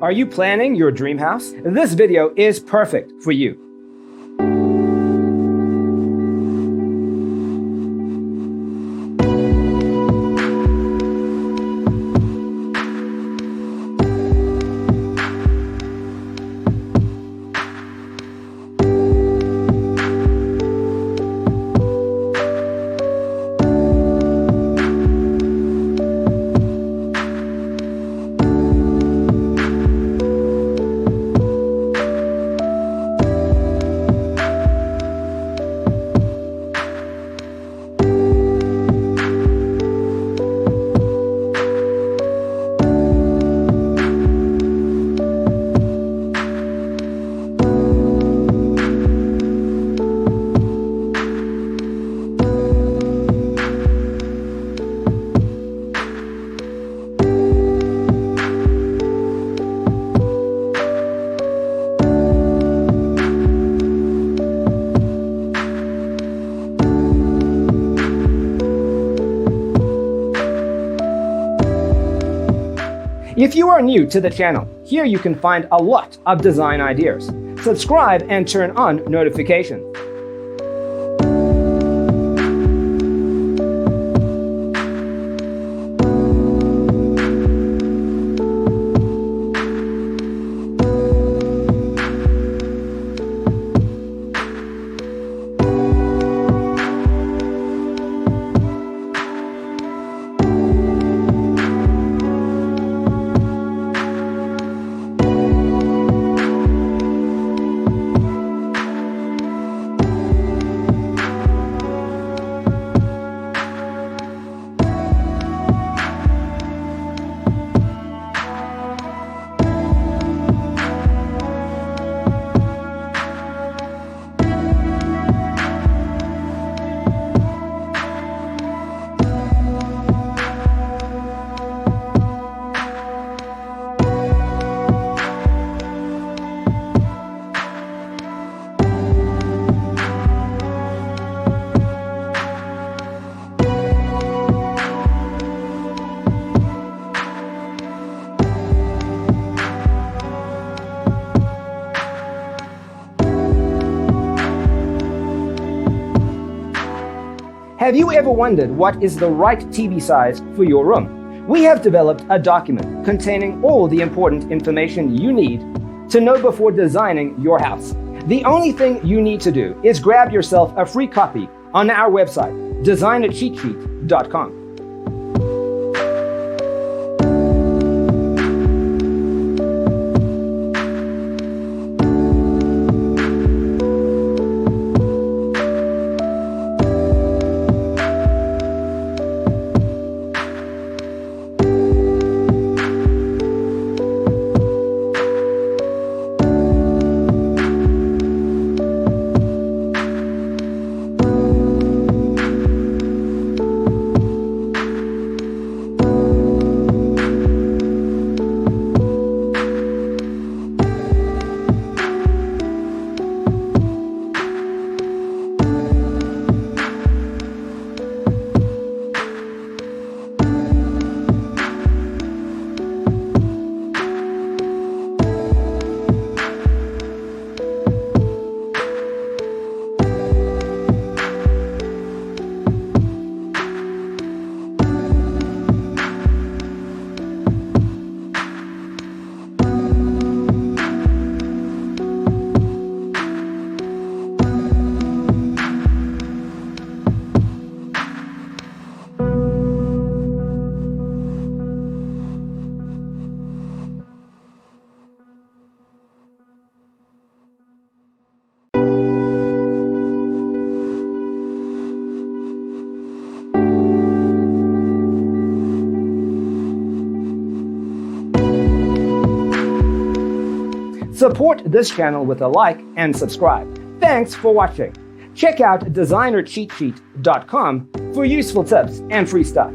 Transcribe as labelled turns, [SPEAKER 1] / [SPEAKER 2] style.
[SPEAKER 1] Are you planning your dream house? This video is perfect for you. If you are new to the channel, here you can find a lot of design ideas. Subscribe and turn on notifications. Have you ever wondered what is the right TV size for your room? We have developed a document containing all the important information you need to know before designing your house. The only thing you need to do is grab yourself a free copy on our website, designercheatsheet.com. Support this channel with a like and subscribe. Thanks for watching. Check out designercheatsheet.com for useful tips and free stuff.